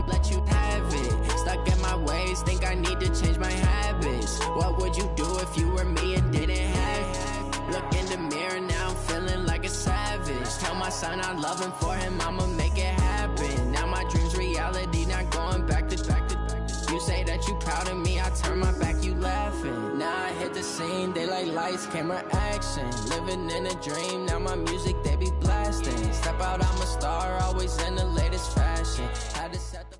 let you have it. Stuck in my ways, think I need to change my habits. What would you do if you were me and didn't have it? Look in the mirror, now I'm feeling like a savage. Tell my son I love him, for him I'ma make it happen. Now my dream's reality, not going back to. You say that you proud of me, I turn my back, you laughing. Now I hit the scene, they like lights, camera, action. Living in a dream, now my music they be blasting. Step out, I'm a star, always in the latest fashion. Had to set the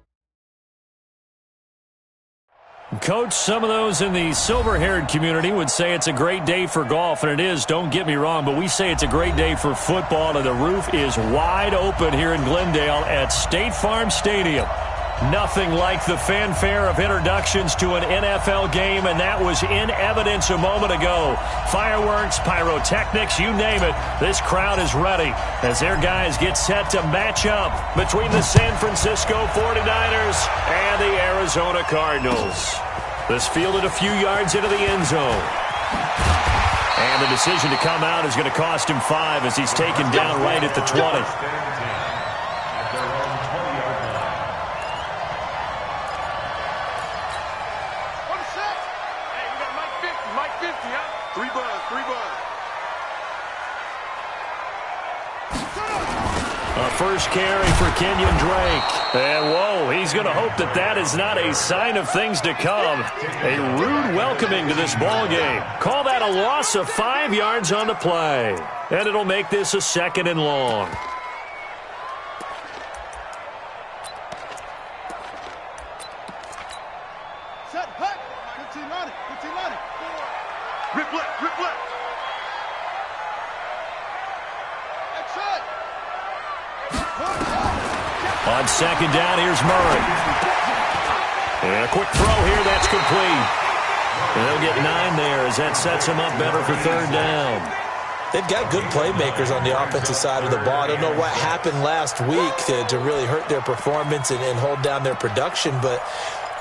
Coach, some of those in the silver-haired community would say it's a great day for golf, and it is, don't get me wrong, but we say it's a great day for football, and the roof is wide open here in Glendale at State Farm Stadium. Nothing like the fanfare of introductions to an NFL game, and that was in evidence a moment ago. Fireworks, pyrotechnics, you name it. This crowd is ready as their guys get set to match up between the San Francisco 49ers and the Arizona Cardinals. This fielded a few yards into the end zone. And the decision to come out is going to cost him 5 as he's taken down right at the 20. First carry for Kenyon Drake. And, whoa, he's going to hope that that is not a sign of things to come. A rude welcoming to this ball game. Call that a loss of 5 yards on the play. And it'll make this a 2nd and long. Set, hut. 15 on it. 15 on it. Rip left, rip left. On 2nd down, here's Murray. And a quick throw here, that's complete. And they'll get 9 there as that sets them up better for 3rd down. They've got good playmakers on the offensive side of the ball. I don't know what happened last week to really hurt their performance and hold down their production, but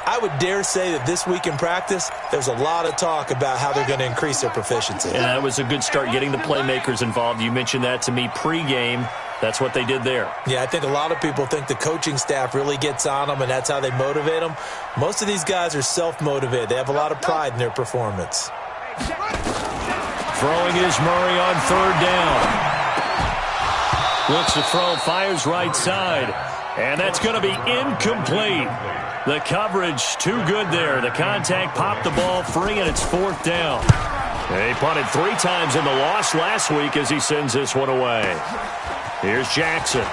I would dare say that this week in practice, there's a lot of talk about how they're going to increase their proficiency. And that was a good start getting the playmakers involved. You mentioned that to me pregame. That's what they did there. Yeah, I think a lot of people think the coaching staff really gets on them, and that's how they motivate them. Most of these guys are self-motivated. They have a lot of pride in their performance. Throwing is Murray on 3rd down. Looks to throw, fires right side. And that's going to be incomplete. The coverage too good there. The contact popped the ball free, and it's 4th down. He punted 3 times in the loss last week as he sends this one away. Here's Jackson.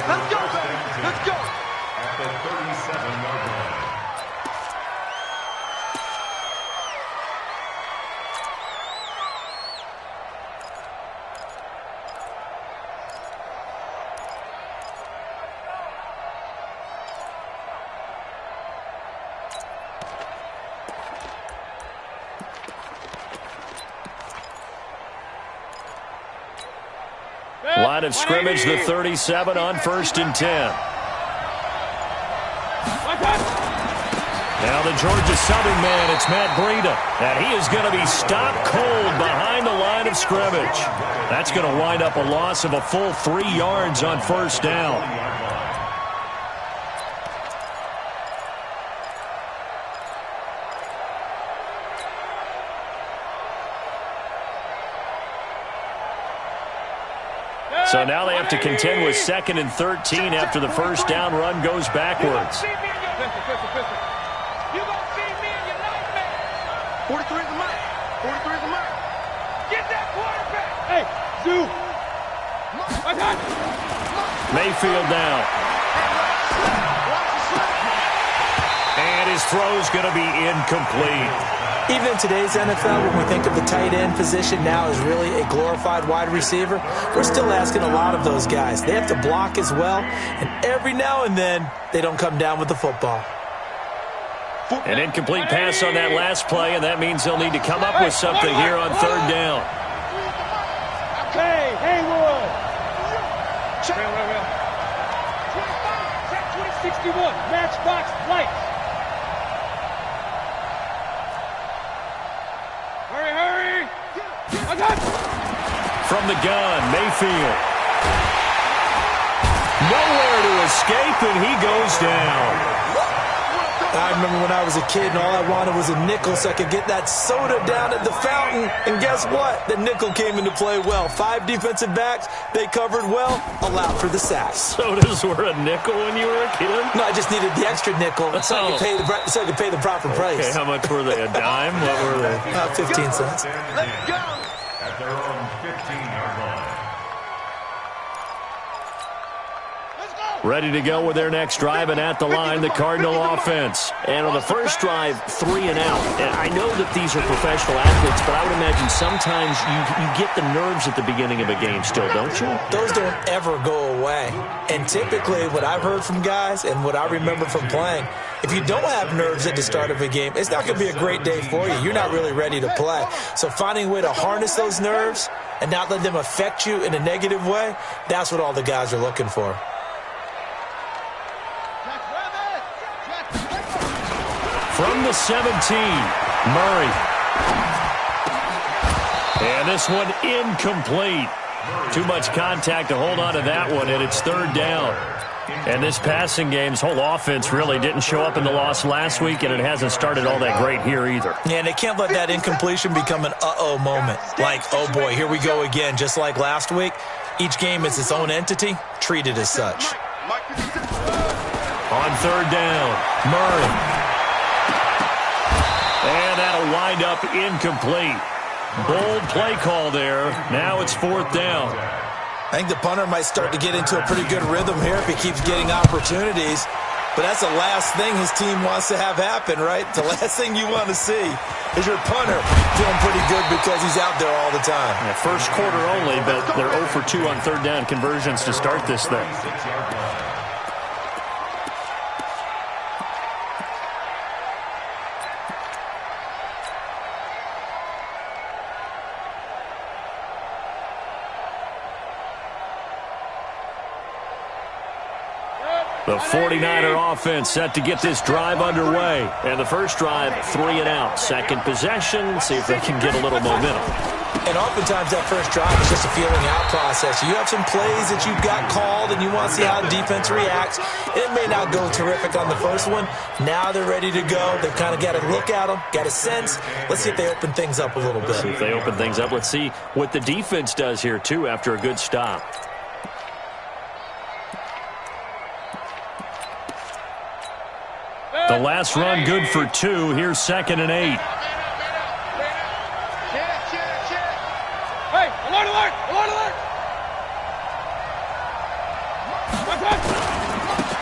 Let's go, baby. Let's go. At the 37-yard line. Line of scrimmage, the 37 on 1st and 10. Now the Georgia Southern man, it's Matt Breida. And he is going to be stopped cold behind the line of scrimmage. That's going to wind up a loss of a full 3 yards on 1st down. So now they have to contend with 2nd and 13 after the 1st down run goes backwards. 43 is the mark. 43 is the mark. Get that quarterback. Hey, Zoo. Mayfield down. And his throw's going to be incomplete. Even in today's NFL, when we think of the tight end position now as really a glorified wide receiver, we're still asking a lot of those guys. They have to block as well, and every now and then, they don't come down with the football. An incomplete pass on that last play, and that means they'll need to come up with something here on 3rd down. Hey, Haywood. Check. 2061, matchbox lights. Hurry, hurry. From the gun, Mayfield. Nowhere to escape, and he goes down. I remember when I was a kid and all I wanted was a nickel so I could get that soda down at the fountain. And guess what? The nickel came into play well. 5 defensive backs, they covered well, allowed for the sacks. Sodas were a nickel when you were a kid? No, I just needed the extra nickel so I could pay the proper price. Okay, how much were they? A dime? What were they? 15 cents. Let's go! At their own 15-yard line. Ready to go with their next drive, and at the line, the Cardinal offense. And on the first drive, 3 and out. And I know that these are professional athletes, but I would imagine sometimes you get the nerves at the beginning of a game still, don't you? Those don't ever go away. And typically, what I've heard from guys and what I remember from playing, if you don't have nerves at the start of a game, it's not going to be a great day for you. You're not really ready to play. So finding a way to harness those nerves and not let them affect you in a negative way, that's what all the guys are looking for. From the 17, Murray. And this one incomplete. Too much contact to hold on to that one, and it's 3rd down. And this passing game's whole offense really didn't show up in the loss last week, and it hasn't started all that great here either. Yeah, and they can't let that incompletion become an uh-oh moment. Like, oh boy, here we go again. Just like last week, each game is its own entity, treated as such. On 3rd down, Murray. And that'll wind up incomplete. Bold play call there. Now it's 4th down. I think the punter might start to get into a pretty good rhythm here if he keeps getting opportunities. But that's the last thing his team wants to have happen, right? The last thing you want to see is your punter feeling pretty good because he's out there all the time. Yeah, first quarter only, but they're 0 for 2 on 3rd down conversions to start this thing. The 49er offense set to get this drive underway. And the first drive, 3 and out. Second possession, see if they can get a little momentum. And oftentimes that first drive is just a feeling out process. You have some plays that you've got called and you want to see how the defense reacts. It may not go terrific on the first one. Now they're ready to go. They've kind of got to look at them, got a sense. Let's see if they open things up a little bit. See if they open things up. Let's see what the defense does here, too, after a good stop. The last run good for 2. Here's 2nd and 8. Hey, alert, alert, alert, alert.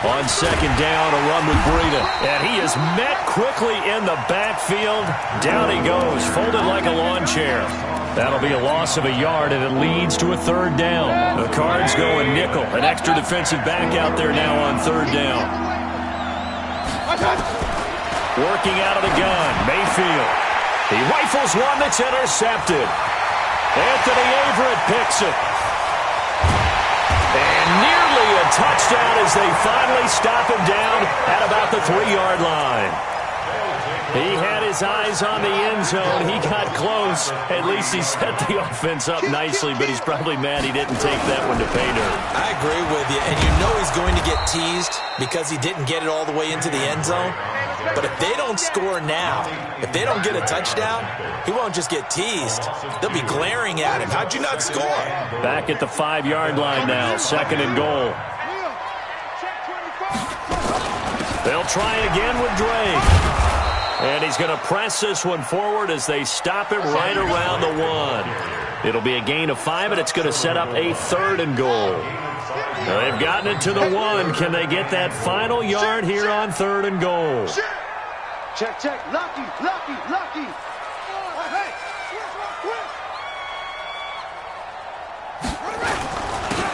On 2nd down, a run with Breida. And he is met quickly in the backfield. Down he goes, folded like a lawn chair. That'll be a loss of a yard, and it leads to a 3rd down. The Cards go a nickel. An extra defensive back out there now on 3rd down. Working out of the gun, Mayfield. He rifles one that's intercepted. Anthony Averett picks it. And nearly a touchdown as they finally stop him down at about the 3-yard line. He had his eyes on the end zone. He got close. At least he set the offense up nicely, but he's probably mad he didn't take that one to pay dirt. I agree with you, and you know he's going to get teased because he didn't get it all the way into the end zone. But if they don't score now, if they don't get a touchdown, he won't just get teased. They'll be glaring at him. How'd you not score? Back at the 5-yard line now, 2nd and goal. They'll try again with Drake. And he's going to press this one forward as they stop him right around the 1. It'll be a gain of 5, and it's going to set up a 3rd and goal. Now they've gotten it to the 1. Can they get that final yard here on 3rd and goal? Check, check. Lucky, lucky, lucky.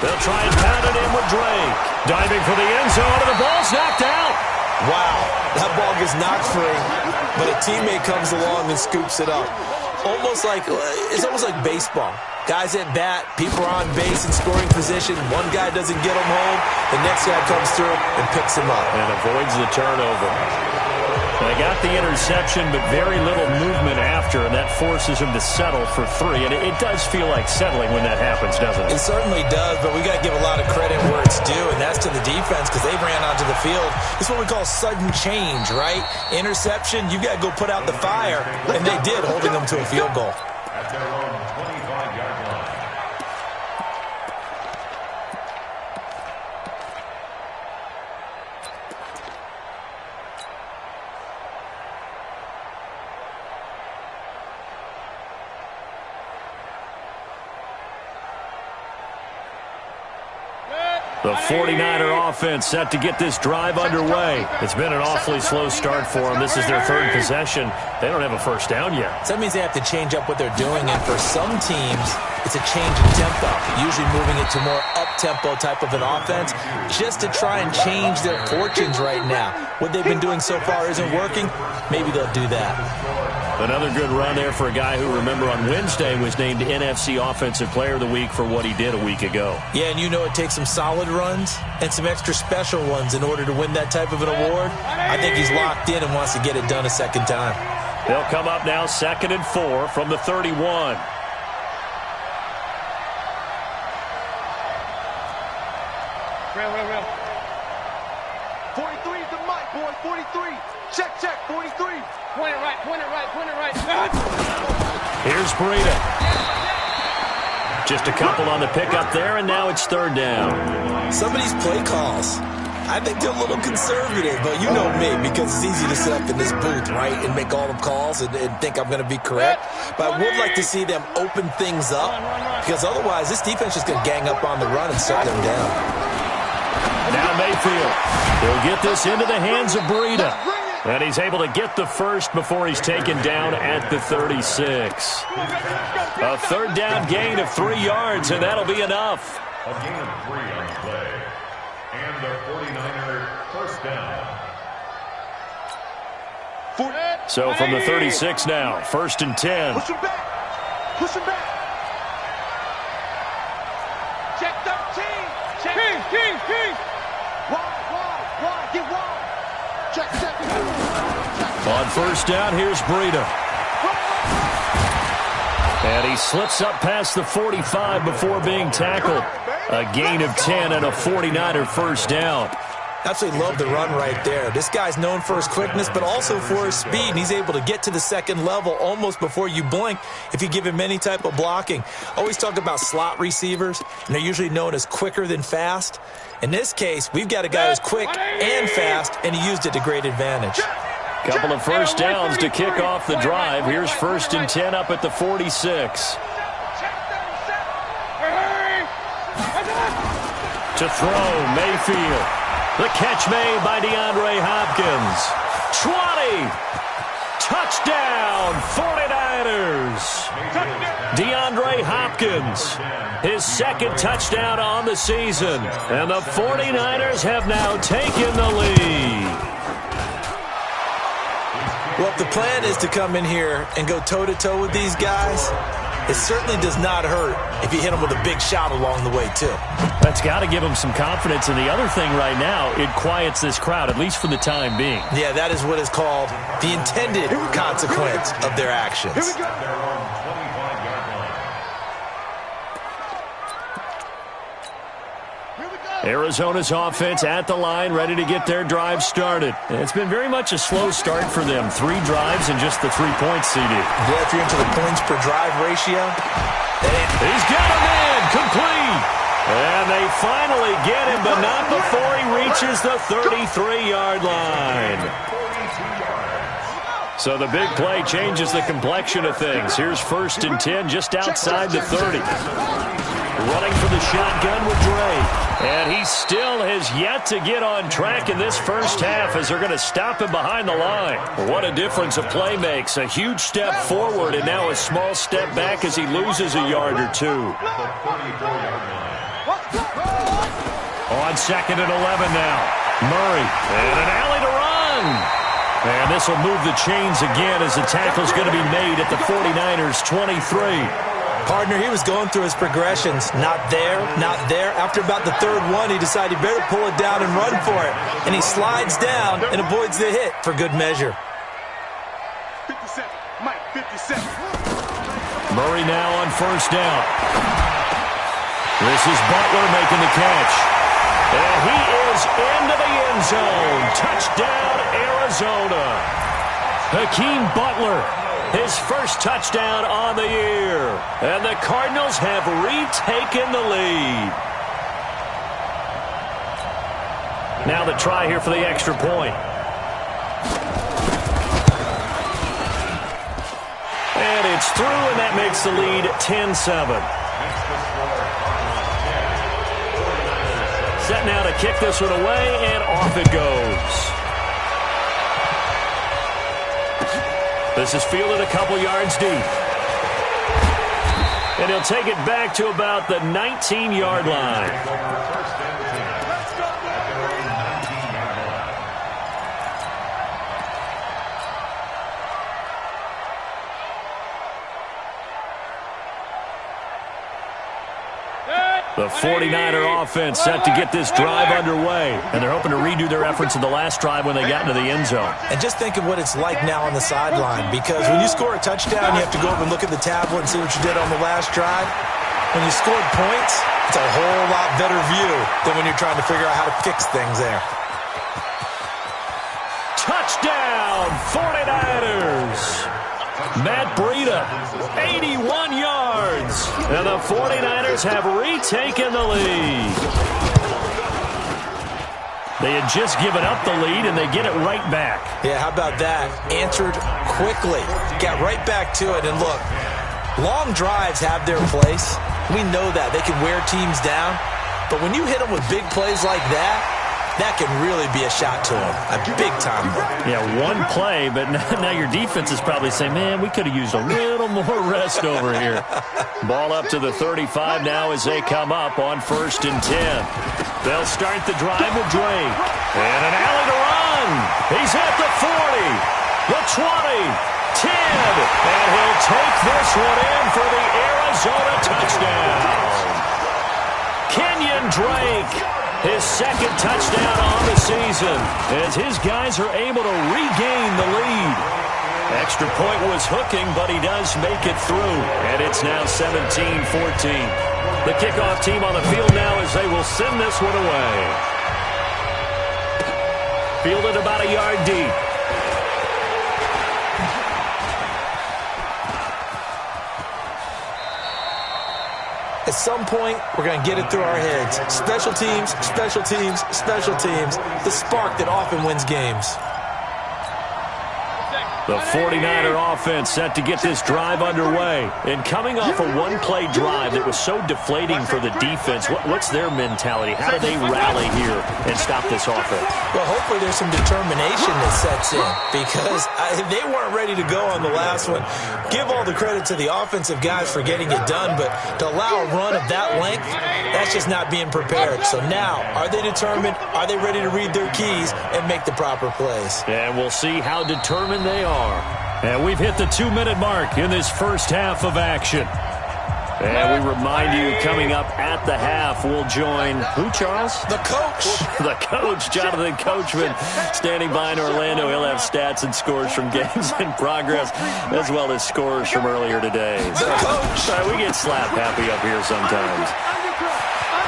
They'll try and pound it in with Drake. Diving for the end zone, and the ball's knocked out. Wow, that ball gets knocked free, but a teammate comes along and scoops it up. It's almost like baseball. Guys at bat, people are on base in scoring position. One guy doesn't get him home. The next guy comes through and picks him up. And avoids the turnover. They got the interception, but very little movement after, and that forces him to settle for 3. And it does feel like settling when that happens, doesn't it? It certainly does, but we got to give a lot of credit where it's due, and that's to the defense because they ran onto the field. It's what we call sudden change, right? Interception, you got to go put out the fire, and they did, holding them to a field goal. At their own 25-yard line. The 49er offense set to get this drive underway. It's been an awfully slow start for them. This is their 3rd possession. They don't have a first down yet. So that means they have to change up what they're doing, and for some teams, it's a change in tempo, usually moving it to more up-tempo type of an offense just to try and change their fortunes right now. What they've been doing so far isn't working. Maybe they'll do that. Another good run there for a guy who, remember, on Wednesday was named NFC Offensive Player of the Week for what he did a week ago. Yeah, and you know it takes some solid runs and some extra special ones in order to win that type of an award. I think he's locked in and wants to get it done a second time. They'll come up now 2nd and 4 from the 31. Real. 43 is the mic, boy. 43. Check, 43. Point it right. Here's Breida. Just a couple on the pickup there, and now it's 3rd down. Some of these play calls, I think they're a little conservative, but you know me, because it's easy to sit up in this booth, right, and make all the calls and think I'm going to be correct. But I would like to see them open things up, because otherwise this defense is going to gang up on the run and shut them down. Now Mayfield. He'll get this into the hands of Breida. And he's able to get the first before he's taken down at the 36. A 3rd down gain of 3 yards, and that'll be enough. A gain of 3 on the play. And the 49er first down. So from the 36 now, 1st and 10. Push him back. Check 13. Check. King. Wide. Get wide. Check. On 1st down, here's Breida. And he slips up past the 45 before being tackled. A gain of 10 and a 49er first down. Absolutely love the run right there. This guy's known for his quickness, but also for his speed. And he's able to get to the 2nd level almost before you blink if you give him any type of blocking. Always talk about slot receivers, and they're usually known as quicker than fast. In this case, we've got a guy who's quick and fast, and he used it to great advantage. Couple of first downs to kick off the drive. Here's 1st and 10 up at the 46. To throw, Mayfield. The catch made by DeAndre Hopkins. 20. Touchdown, 49ers. DeAndre Hopkins, his 2nd touchdown on the season. And the 49ers have now taken the lead. Well, if the plan is to come in here and go toe-to-toe with these guys, it certainly does not hurt if you hit them with a big shot along the way, too. That's got to give them some confidence. And the other thing right now, it quiets this crowd, at least for the time being. Yeah, that is what is called the intended consequence of their actions. At their own 25-yard line. Arizona's offense at the line, ready to get their drive started. It's been very much a slow start for them. 3 drives and just the 3 points, CD. Yeah, if you're into the points per drive ratio. He's got him in, complete. And they finally get him, but not before he reaches the 33-yard line. So the big play changes the complexion of things. Here's 1st and 10 just outside the 30. Running for the shotgun with Dre. And he still has yet to get on track in this first half as they're going to stop him behind the line. What a difference a play makes. A huge step forward and now a small step back as he loses a yard or 2. On 2nd and 11 now. Murray. And an alley to run. And this will move the chains again as the tackle's going to be made at the 49ers' 23. Partner, he was going through his progressions. Not there, not there. After about the 3rd one, he decided he better pull it down and run for it. And he slides down and avoids the hit for good measure. Murray now on first down. This is Butler making the catch. And he is into the end zone. Touchdown, Arizona. Hakeem Butler, his first touchdown on the year. And the Cardinals have retaken the lead. Now the try here for the extra point. And it's through, and that makes the lead 10-7. Set now to kick this one away, and off it goes. This is fielded a couple yards deep. And he'll take it back to about the 19-yard line. The 49er offense set to get this drive underway. And they're hoping to redo their efforts in the last drive when they got into the end zone. And just think of what it's like now on the sideline, because when you score a touchdown, you have to go over and look at the tablet and see what you did on the last drive. When you scored points, it's a whole lot better view than when you're trying to figure out how to fix things there. Touchdown, 49ers! Matt Breida, 81 yards. And the 49ers have retaken the lead. They had just given up the lead, and they get it right back. Yeah, how about that? Answered quickly. Got right back to it. And look, long drives have their place. We know that. They can wear teams down. But when you hit them with big plays like that, that can really be a shot to them. A big-time one. Yeah, one play, but now your defense is probably saying, man, we could have used a little more rest over here. Ball up to the 35 now as they come up on 1st and 10. They'll start the drive with Drake. And an alley to run. He's at the 40, the 20, 10. And he'll take this one in for the Arizona touchdown. Kenyon Drake. His second touchdown on the season as his guys are able to regain the lead. Extra point was hooking, but he does make it through. And it's now 17-14. The kickoff team on the field now as they will send this one away. Fielded about a yard deep. At some point, we're going to get it through our heads. Special teams, special teams, special teams. The spark that often wins games. The 49er offense set to get this drive underway. And coming off a one-play drive that was so deflating for the defense, what's their mentality? How do they rally here and stop this offense? Well, hopefully there's some determination that sets in, because they weren't ready to go on the last one. Give all the credit to the offensive guys for getting it done, but to allow a run of that length, that's just not being prepared. So now, are they determined? Are they ready to read their keys and make the proper plays? And we'll see how determined they are. And we've hit the 2-minute mark in this first half of action. And we remind you, coming up at the half, we'll join who, Charles? The coach. The coach, Jonathan Coachman, standing by in Orlando. He'll have stats and scores from games in progress, as well as scores from earlier today. The coach. We get slap happy up here sometimes.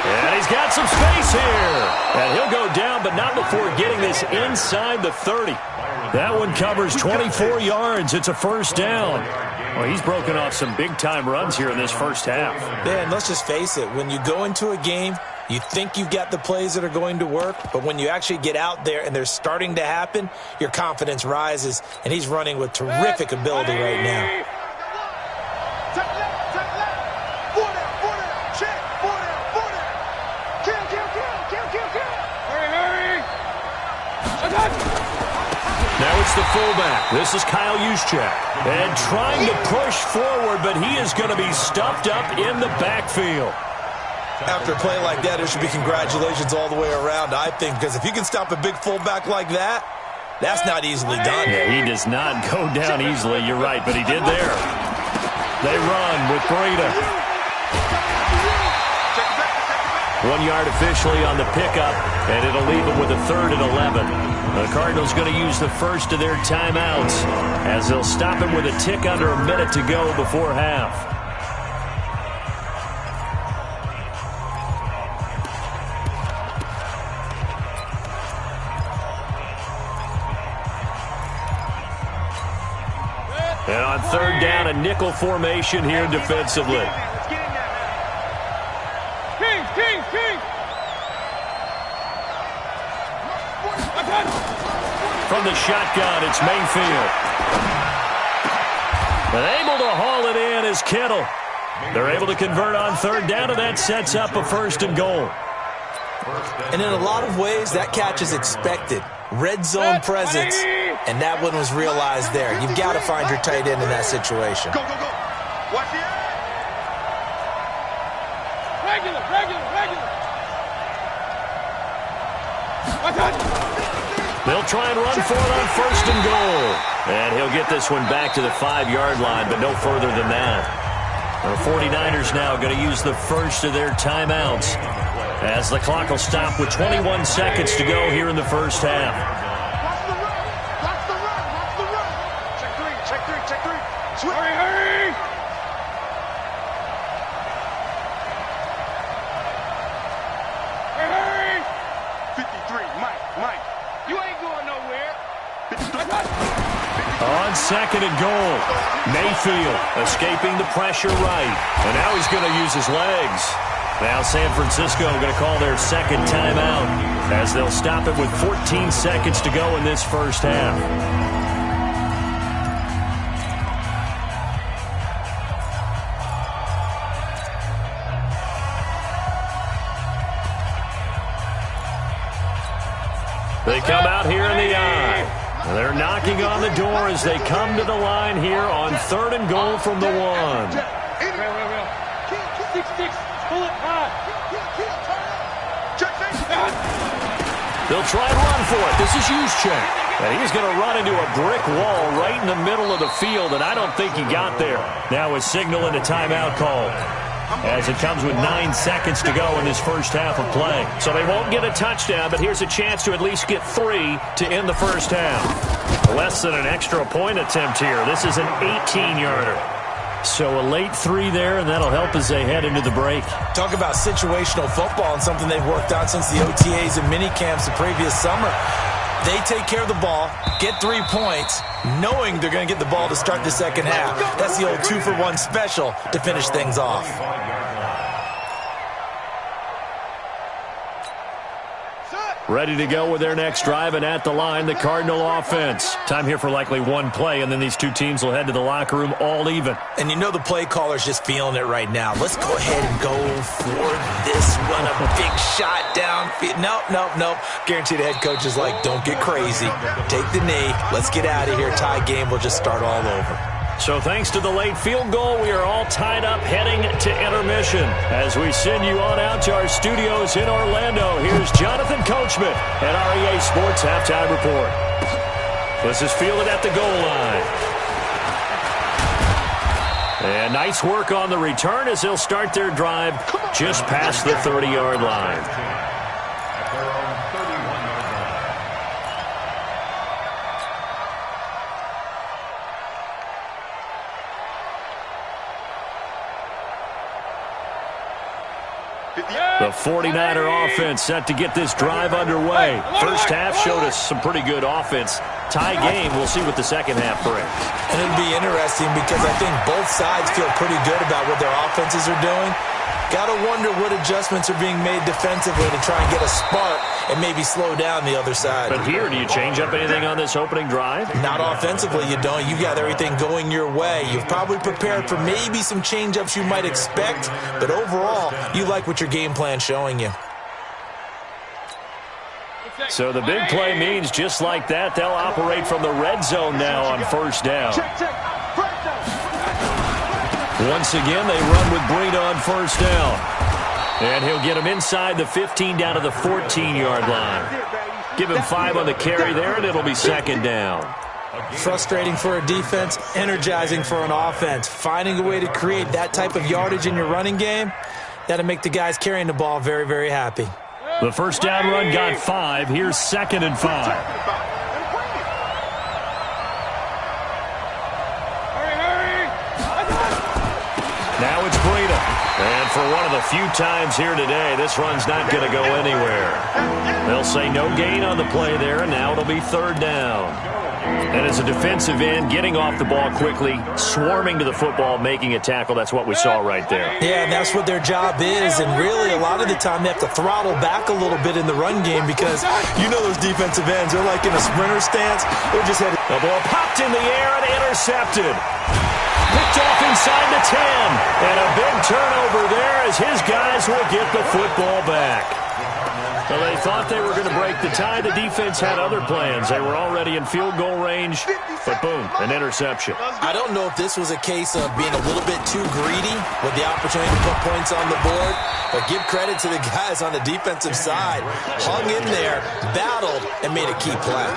And he's got some space here. And he'll go down, but not before getting this inside the 30. That one covers 24 yards. It's a first down. Well, he's broken off some big-time runs here in this first half. Man, let's just face it. When you go into a game, you think you've got the plays that are going to work, but when you actually get out there and they're starting to happen, your confidence rises, and he's running with terrific ability right now. Now it's the fullback. This is Kyle Juszczyk. And trying to push forward, but he is going to be stuffed up in the backfield. After a play like that, there should be congratulations all the way around, I think, because if you can stop a big fullback like that, that's not easily done. Yeah, he does not go down easily. You're right, but he did there. They run with Breida. 1 yard officially on the pickup, and it'll leave them with a 3rd and 11. The Cardinals going to use the first of their timeouts as they'll stop him with a tick under a minute to go before half. And on 3rd down, a nickel formation here defensively. From the shotgun, it's Mayfield. And able to haul it in is Kittle. They're able to convert on 3rd down, and that sets up a 1st and goal. And in a lot of ways, that catch is expected. Red zone presence, and that one was realized there. You've got to find your tight end in that situation. Go, go, go. Watch it. Regular. They'll try and run for it on 1st and goal. And he'll get this one back to the 5-yard line, but no further than that. The 49ers now going to use the first of their timeouts as the clock will stop with 21 seconds to go here in the first half. Watch the run. Check three. Switch. Hurry. Hey. 53, Mike. You ain't going nowhere. 53. On 2nd and goal, Mayfield escaping the pressure right. And now he's going to use his legs. Now San Francisco going to call their 2nd timeout as they'll stop it with 14 seconds to go in this first half. They come out here in the eye. They're knocking on the door as they come to the line here on 3rd and goal from the 1. Pull it high. They'll try and run for it. This is Juszczyk. And he's going to run into a brick wall right in the middle of the field, and I don't think he got there. Now a signal and a timeout call as it comes with 9 seconds to go in this first half of play. So they won't get a touchdown, but here's a chance to at least get 3 to end the first half. Less than an extra point attempt here. This is an 18-yarder. So a late 3 there, and that'll help as they head into the break. Talk about situational football and something they've worked on since the OTAs and minicamps the previous summer. They take care of the ball, get 3 points, knowing they're going to get the ball to start the second half. That's the old 2-for-1 special to finish things off. Ready to go with their next drive, and at the line, the Cardinal offense. Time here for likely 1 play, and then these 2 teams will head to the locker room all even. And you know the play caller's just feeling it right now. Let's go ahead and go for this one. A big shot downfield. Nope. Guaranteed the head coach is like, don't get crazy. Take the knee. Let's get out of here. Tie game. We'll just start all over. So thanks to the late field goal, we are all tied up heading to intermission. As we send you on out to our studios in Orlando, here's Jonathan Coachman at REA Sports Halftime Report. This is fielded at the goal line. And nice work on the return as they'll start their drive just past the 30-yard line. The 49er offense set to get this drive underway. First half showed us some pretty good offense. Tie game. We'll see what the second half brings. And it'll be interesting because I think both sides feel pretty good about what their offenses are doing. Got to wonder what adjustments are being made defensively to try and get a spark and maybe slow down the other side. But here, do you change up anything on this opening drive? Not offensively, you don't. You got everything going your way. You've probably prepared for maybe some change-ups you might expect, but overall, you like what your game plan's showing you. So the big play means just like that, they'll operate from the red zone now on first down. Once again, they run with Breida on first down. And he'll get him inside the 15 down to the 14-yard line. Give him 5 on the carry there, and it'll be second down. Frustrating for a defense, energizing for an offense. Finding a way to create that type of yardage in your running game, That'll make the guys carrying the ball very, very happy. The first down run got 5. Here's 2nd and 5. Now it's Breida. And for one of the few times here today, this run's not going to go anywhere. They'll say no gain on the play there, and now it'll be 3rd down. And as a defensive end, getting off the ball quickly, swarming to the football, making a tackle, that's what we saw right there. Yeah, and that's what their job is. And really, a lot of the time, they have to throttle back a little bit in the run game because you know those defensive ends, they're like in a sprinter stance. They're just headed. The ball popped in the air and intercepted. Picked off inside the 10. And a big turnover there as his guys will get the football back. Well, they thought they were going to break the tie. The defense had other plans. They were already in field goal range, but boom, an interception. I don't know if this was a case of being a little bit too greedy with the opportunity to put points on the board, but give credit to the guys on the defensive side. Hung in there, battled, and made a key play.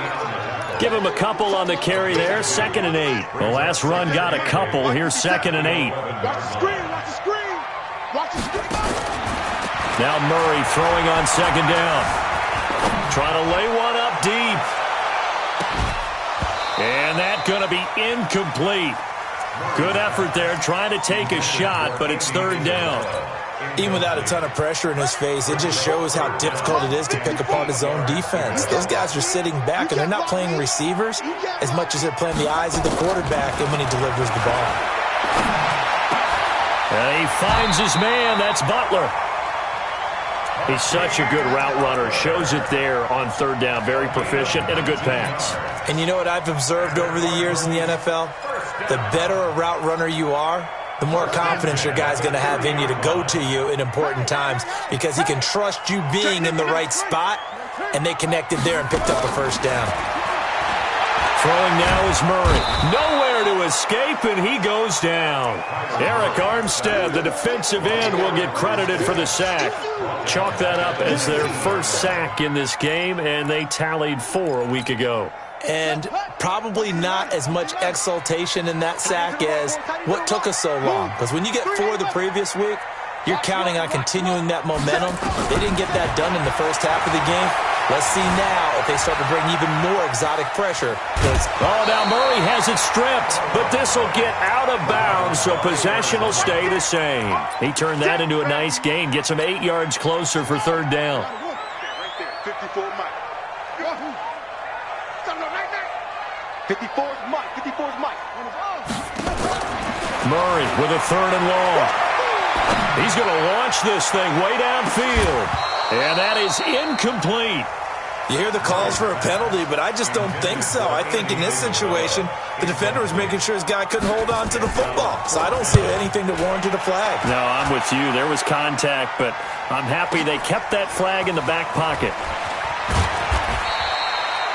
Give him a couple on the carry there, 2nd and 8. The last run got a couple. Here's 2nd and 8. Watch the screen, watch the screen. Watch the screen. Now Murray throwing on 2nd down. Trying to lay one up deep. And that's going to be incomplete. Good effort there, trying to take a shot, but it's 3rd down. Even without a ton of pressure in his face, it just shows how difficult it is to pick apart his own defense. Those guys are sitting back, and they're not playing receivers as much as they're playing the eyes of the quarterback and when he delivers the ball. And he finds his man. That's Butler. He's such a good route runner. Shows it there on 3rd down. Very proficient and a good pass. And you know what I've observed over the years in the NFL? The better a route runner you are, the more confidence your guy's going to have in you to go to you in important times because he can trust you being in the right spot, and they connected there and picked up a 1st down. Throwing now is Murray. Nowhere to escape, and he goes down. Eric Armstead, the defensive end, will get credited for the sack. Chalk that up as their first sack in this game, and they tallied 4 a week ago. And probably not as much exultation in that sack as what took us so long. Because when you get 4 the previous week, you're counting on continuing that momentum. They didn't get that done in the first half of the game. Let's see now if they start to bring even more exotic pressure. Now Murray has it stripped, but this will get out of bounds, so possession will stay the same. He turned that into a nice gain, gets him 8 yards closer for 3rd down. Right there, 54 Mike. 54's Mike, 54's Mike. Murray with a 3rd and long. He's going to launch this thing way downfield. And that is incomplete. You hear the calls for a penalty, but I just don't think so. I think in this situation, the defender was making sure his guy couldn't hold on to the football. So I don't see anything that warranted a flag. No, I'm with you. There was contact, but I'm happy they kept that flag in the back pocket.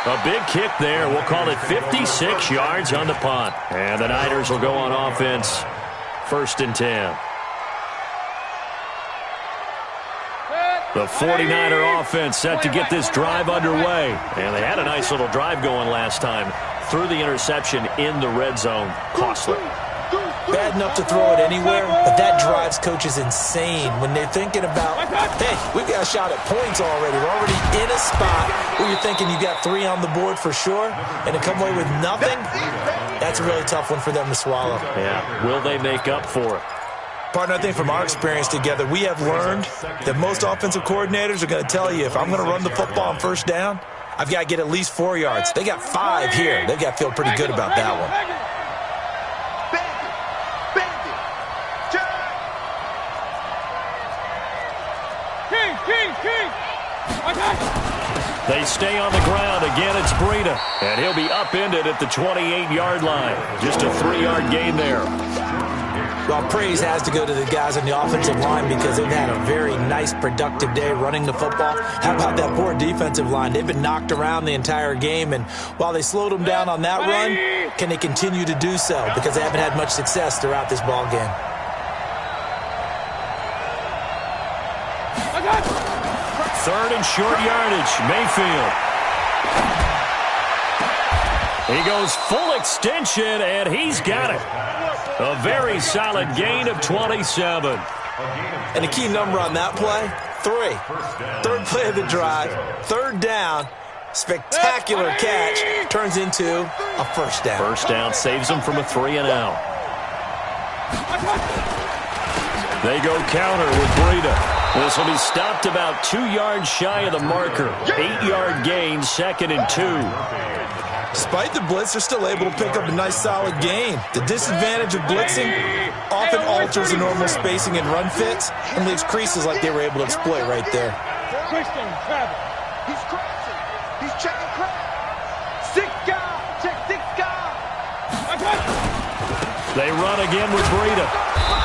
A big kick there. We'll call it 56 yards on the punt. And the Niners will go on offense, 1st and 10. The 49er offense set to get this drive underway. And they had a nice little drive going last time. Threw the interception in the red zone. Costly. Bad enough to throw it anywhere, but that drives coaches insane when they're thinking about, hey, we've got a shot at points already. We're already in a spot where you're thinking you've got 3 on the board for sure, and to come away with nothing, that's a really tough one for them to swallow. Yeah, will they make up for it? Partner, I think from our experience together, we have learned that most offensive coordinators are going to tell you, if I'm going to run the football on 1st down, I've got to get at least 4 yards. They got 5 here. They've got to feel pretty good about that one. They stay on the ground. Again, it's Breida. And he'll be upended at the 28-yard line. Just a 3-yard gain there. Well, praise has to go to the guys on the offensive line because they've had a very nice, productive day running the football. How about that poor defensive line? They've been knocked around the entire game, and while they slowed them down on that run, can they continue to do so? Because they haven't had much success throughout this ball game. Third and short yardage, Mayfield. He goes full extension, and he's got it. A very solid gain of 27. And the key number on that play, 3. Third play of the drive, third down, spectacular catch, turns into a first down. First down saves them from a 3-and-out. They go counter with Breida. This will be stopped about 2 yards shy of the marker. 8-yard gain, 2nd and 2. Despite the blitz, they're still able to pick up a nice solid gain. The disadvantage of blitzing often alters the normal spacing and run fits and leaves creases like they were able to exploit right there. Christian Travis. He's crashing. He's checking crash. 6 guys. Check 6 guys. They run again with Breida.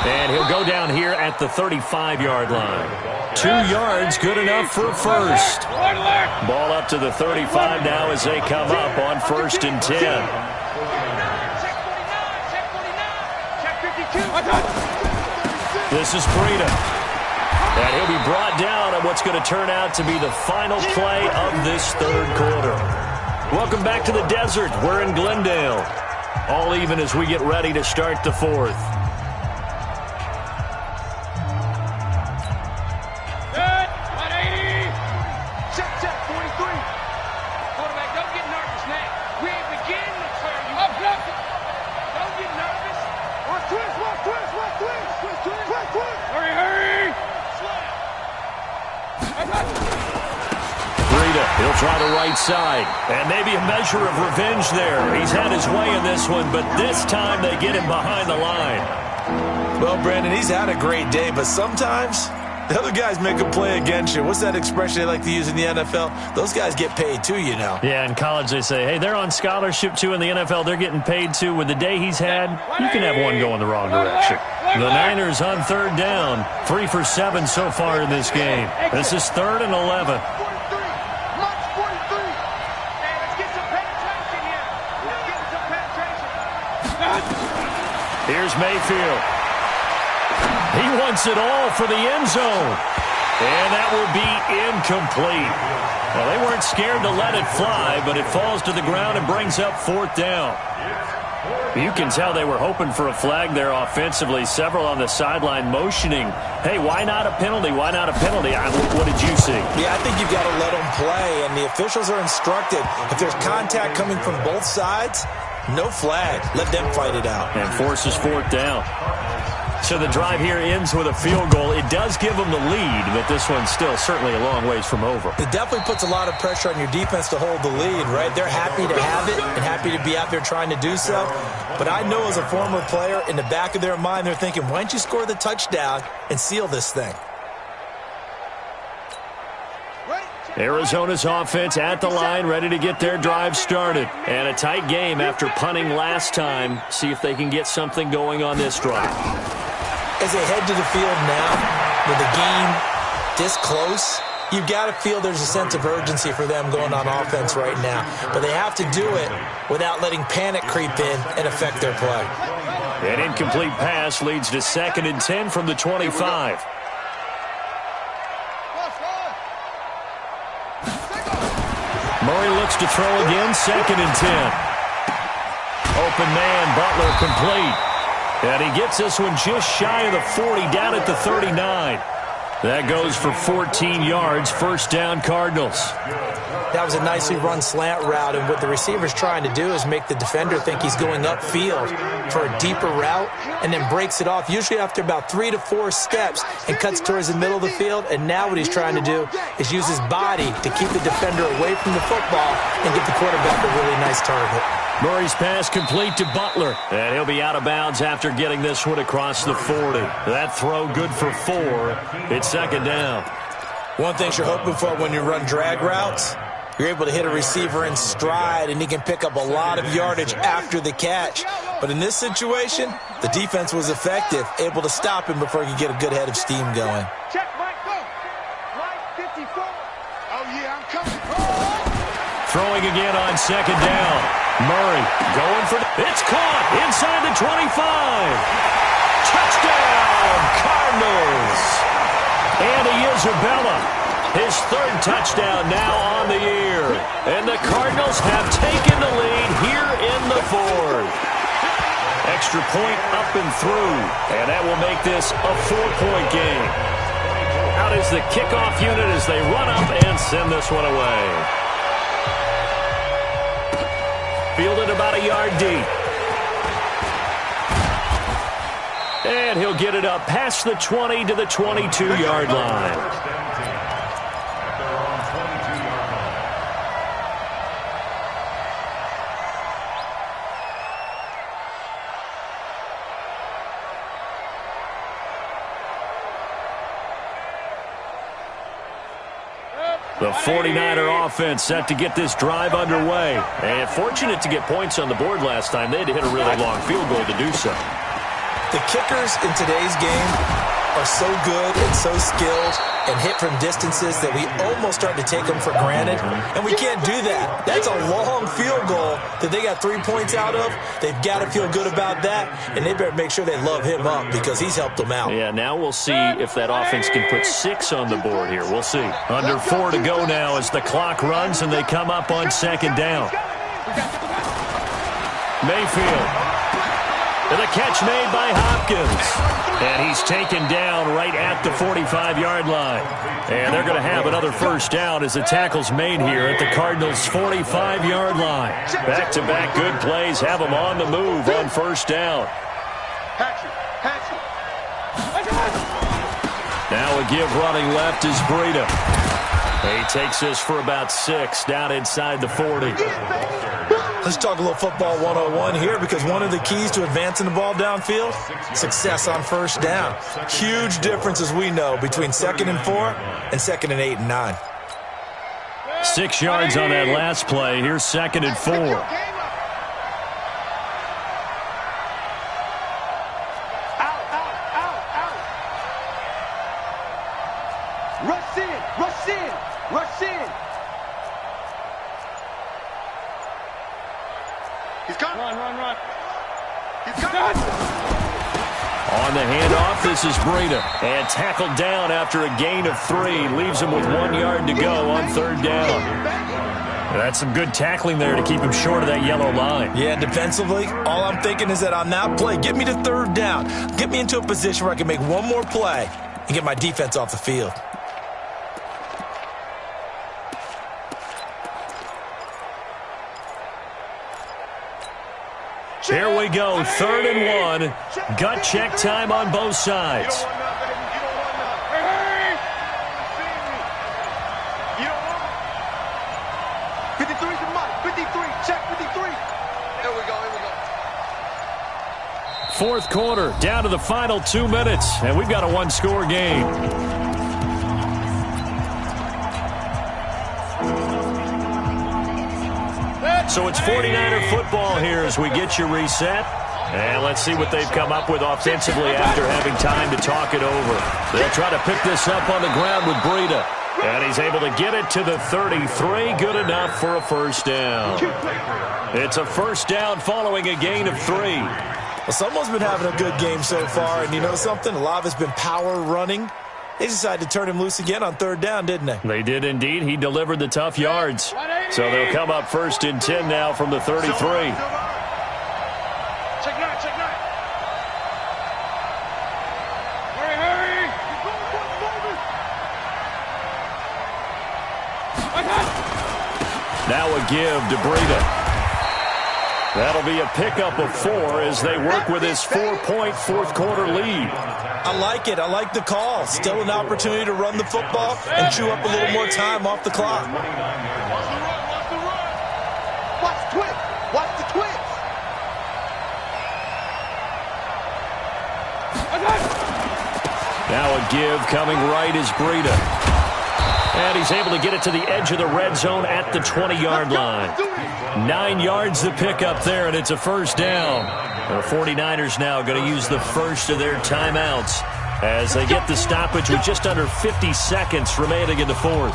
And he'll go down here at the 35-yard line. 2 yards, good enough for a first. Ball up to the 35 now as they come up on 1st and 10. This is Breida. And he'll be brought down on what's going to turn out to be the final play of this 3rd quarter. Welcome back to the desert. We're in Glendale. All even as we get ready to start the 4th. He'll try the right side, and maybe a measure of revenge there. He's had his way in this one, but this time they get him behind the line. Well, Brandon, he's had a great day, but sometimes the other guys make a play against you. What's that expression they like to use in the NFL? Those guys get paid too, you know. Yeah, in college they say, hey, they're on scholarship too. In the NFL, they're getting paid too. With the day he's had, you can have one go in the wrong direction. The Niners on 3rd down, 3 for 7 so far in this game. This is 3rd and 11. Here's Mayfield. He wants it all for the end zone. And that will be incomplete. Well, they weren't scared to let it fly, but it falls to the ground and brings up 4th down. You can tell they were hoping for a flag there offensively. Several on the sideline motioning, hey, why not a penalty? Why not a penalty? What did you see? Yeah, I think you've got to let them play, and the officials are instructed. If there's contact coming from both sides, no flag. Let them fight it out. And forces 4th down. So the drive here ends with a field goal. It does give them the lead, but this one's still certainly a long ways from over. It definitely puts a lot of pressure on your defense to hold the lead, right? They're happy to have it and happy to be out there trying to do so. But I know as a former player, in the back of their mind, they're thinking, why don't you score the touchdown and seal this thing? Arizona's offense at the line, ready to get their drive started. And a tight game after punting last time. See if they can get something going on this drive. As they head to the field now, with the game this close, you've got to feel there's a sense of urgency for them going on offense right now. But they have to do it without letting panic creep in and affect their play. An incomplete pass leads to 2nd and 10 from the 25. Murray looks to throw again, 2nd and 10. Open man, Butler complete. And he gets this one just shy of the 40, down at the 39. That goes for 14 yards, 1st down Cardinals. That was a nicely run slant route, and what the receiver's trying to do is make the defender think he's going upfield for a deeper route and then breaks it off, usually after about 3 to 4 steps, and cuts towards the middle of the field. And now what he's trying to do is use his body to keep the defender away from the football and give the quarterback a really nice target. Murray's pass complete to Butler, and he'll be out of bounds after getting this one across the 40. That throw good for 4. It's 2nd down. One thing you're hoping for when you run drag routes, you're able to hit a receiver in stride, and he can pick up a lot of yardage after the catch. But in this situation, the defense was effective, able to stop him before he could get a good head of steam going. Check, Mike, go. Right 54. Oh, yeah, I'm coming. Throwing again on 2nd down. Murray going for it's caught inside the 25. Touchdown, Cardinals. Andy Isabella, his 3rd touchdown now on the year. And the Cardinals have taken the lead here in the 4th. Extra point up and through. And that will make this a 4-point game. Out is the kickoff unit as they run up and send this one away. Fielded about a yard deep. And he'll get it up past the 20 to the 22-yard line. The 49er offense set to get this drive underway. And fortunate to get points on the board last time. They had to hit a really long field goal to do so. The kickers in today's game are so good and so skilled and hit from distances that we almost start to take them for granted. And we can't do that. That's a long field goal that they got 3 points out of. They've got to feel good about that, and they better make sure they love him up because he's helped them out. Yeah, now we'll see if that offense can put 6 on the board here. We'll see. Under 4 to go now as the clock runs and they come up on second down. Mayfield. And the catch made by Hopkins. And he's taken down right at the 45-yard line. And they're going to have another first down as the tackle's made here at the Cardinals' 45-yard line. Back-to-back good plays have them on the move on first down. Now a give running left is Breida. He takes this for about 6 down inside the 40. Let's talk a little football 101 here because one of the keys to advancing the ball downfield, success on first down. Huge difference, as we know, between 2nd and 4 and 2nd and 8 and 9. 6 yards on that last play. Here's 2nd and 4. Rush in, rush in, rush in. He's gone. Run. He's gone. On the handoff, this is Breida. And tackled down after a gain of 3. Leaves him with 1 yard to go on third down. That's some good tackling there to keep him short of that yellow line. Yeah, defensively, all I'm thinking is that on that play, get me to third down. Get me into a position where I can make one more play and get my defense off the field. Here we go, 3rd and 1. Gut check time on both sides. Fourth quarter, down to the final 2 minutes, and we've got a one-score game. So it's 49er football here as we get you reset. And let's see what they've come up with offensively after having time to talk it over. They'll try to pick this up on the ground with Breida. And he's able to get it to the 33. Good enough for a first down. It's a first down following a gain of 3. Well, someone's been having a good game so far, and you know something? A lot of it's been power running. They decided to turn him loose again on third down, didn't they? They did indeed. He delivered the tough yards. So they'll come up 1st and 10 now from the 33. Check nine. Hurry. Now a give to Breida. That'll be a pickup of 4 as they work with his 4-point fourth-quarter lead. I like it. I like the call. Still an opportunity to run the football and chew up a little more time off the clock. Watch the twist. Now a give coming right is Breida. And he's able to get it to the edge of the red zone at the 20-yard line. 9 yards to pick up there, and it's a first down. The 49ers now going to use the first of their timeouts as they get the stoppage with just under 50 seconds remaining in the fourth.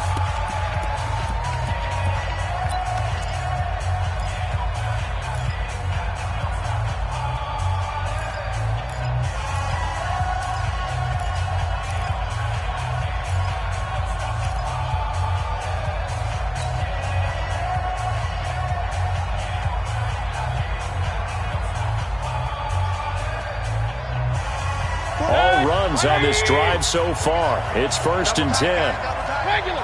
yards on this drive so far. It's 1st and 10. Regular.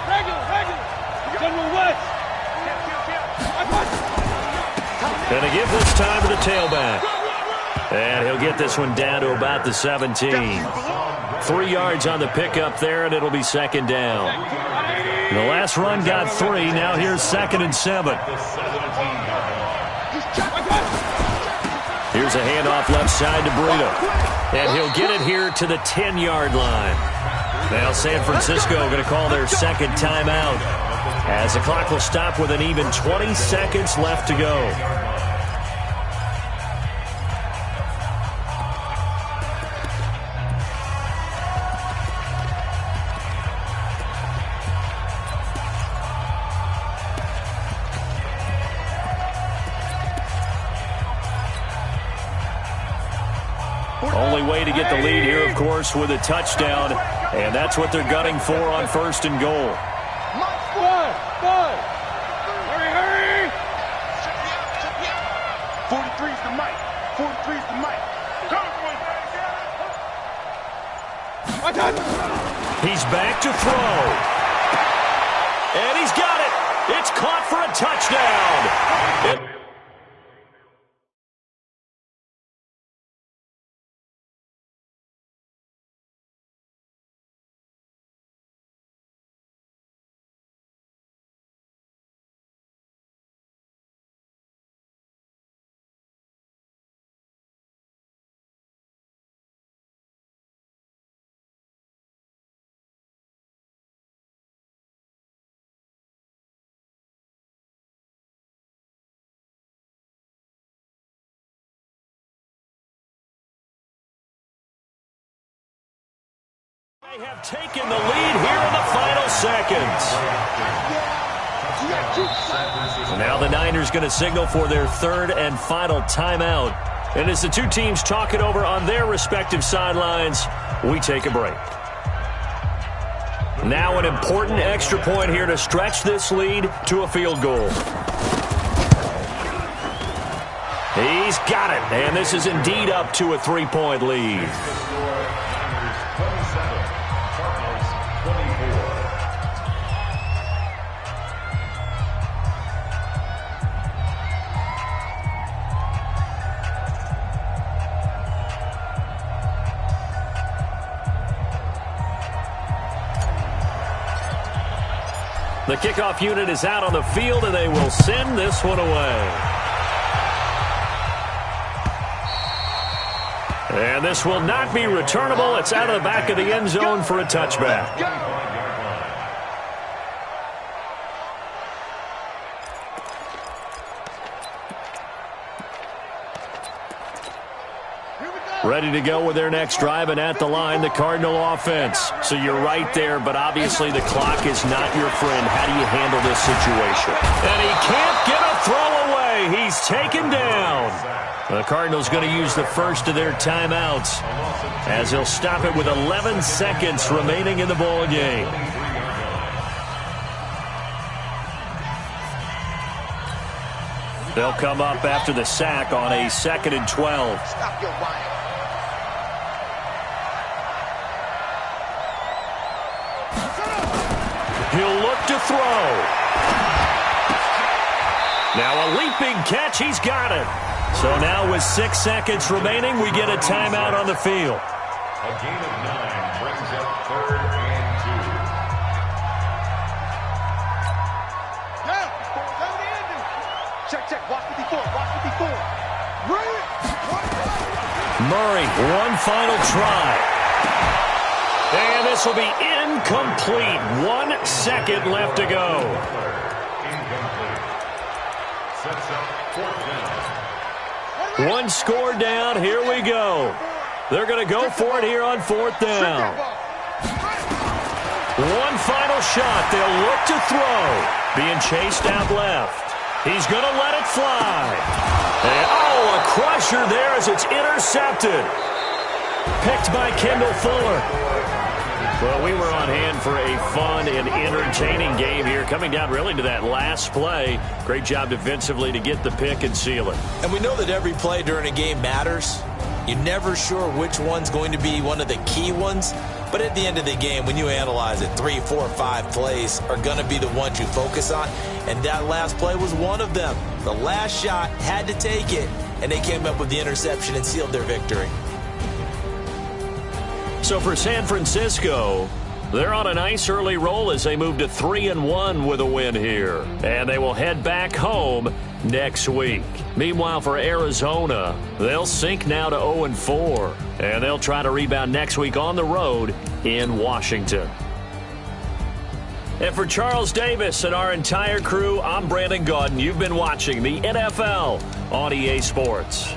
Gonna give this time to the tailback. And he'll get this one down to about the 17. 3 yards on the pickup there, and it'll be 2nd down. The last run got 3. Now here's 2nd and 7. Here's a handoff left side to Burrito. And he'll get it here to the 10-yard line. Now San Francisco going to call their 2nd timeout, as the clock will stop with an even 20 seconds left to go. Only way to get the lead here, of course, with a touchdown, and that's what they're gunning for on 1st and goal. Hurry! 43's the mic. 43's the mic. He's back to throw. And he's got it. It's caught for a touchdown. They have taken the lead here in the final seconds. Now the Niners going to signal for their 3rd and final timeout. And as the two teams talk it over on their respective sidelines, we take a break. Now an important extra point here to stretch this lead to a field goal. He's got it, and this is indeed up to a 3-point lead. The kickoff unit is out on the field, and they will send this one away. And this will not be returnable. It's out of the back of the end zone for a touchback. Ready to go with their next drive, and at the line, the Cardinal offense. So you're right there, but obviously the clock is not your friend. How do you handle this situation? And he can't get a throw away. He's taken down. The Cardinals going to use the first of their timeouts, as he'll stop it with 11 seconds remaining in the ball game. They'll come up after the sack on a 2nd and 12. Stop your whining. He'll look to throw. Now a leaping catch. He's got it. So now with 6 seconds remaining, we get a timeout on the field. A gain of 9 brings up 3rd and 2. Yeah, check. Watch 54. Murray, one final try. And this will be incomplete. 1 second left to go. Incomplete. Sets up 4th down. One score down. Here we go. They're going to go for it here on 4th down. One final shot. They'll look to throw. Being chased out left. He's going to let it fly. And, a crusher there as it's intercepted. Picked by Kendall Fuller. Well, we were on hand for a fun and entertaining game here, coming down really to that last play. Great job defensively to get the pick and seal it. And we know that every play during a game matters, You're never sure which one's going to be one of the key ones. But at the end of the game, when you analyze it, 3, 4, 5 plays are going to be the ones you focus on. And that last play was one of them. The last shot had to take it, and they came up with the interception and sealed their victory. So for San Francisco, they're on a nice early roll as they move to 3-1 with a win here. And they will head back home next week. Meanwhile, for Arizona, they'll sink now to 0-4. And they'll try to rebound next week on the road in Washington. And for Charles Davis and our entire crew, I'm Brandon Gaudin. You've been watching the NFL on EA Sports.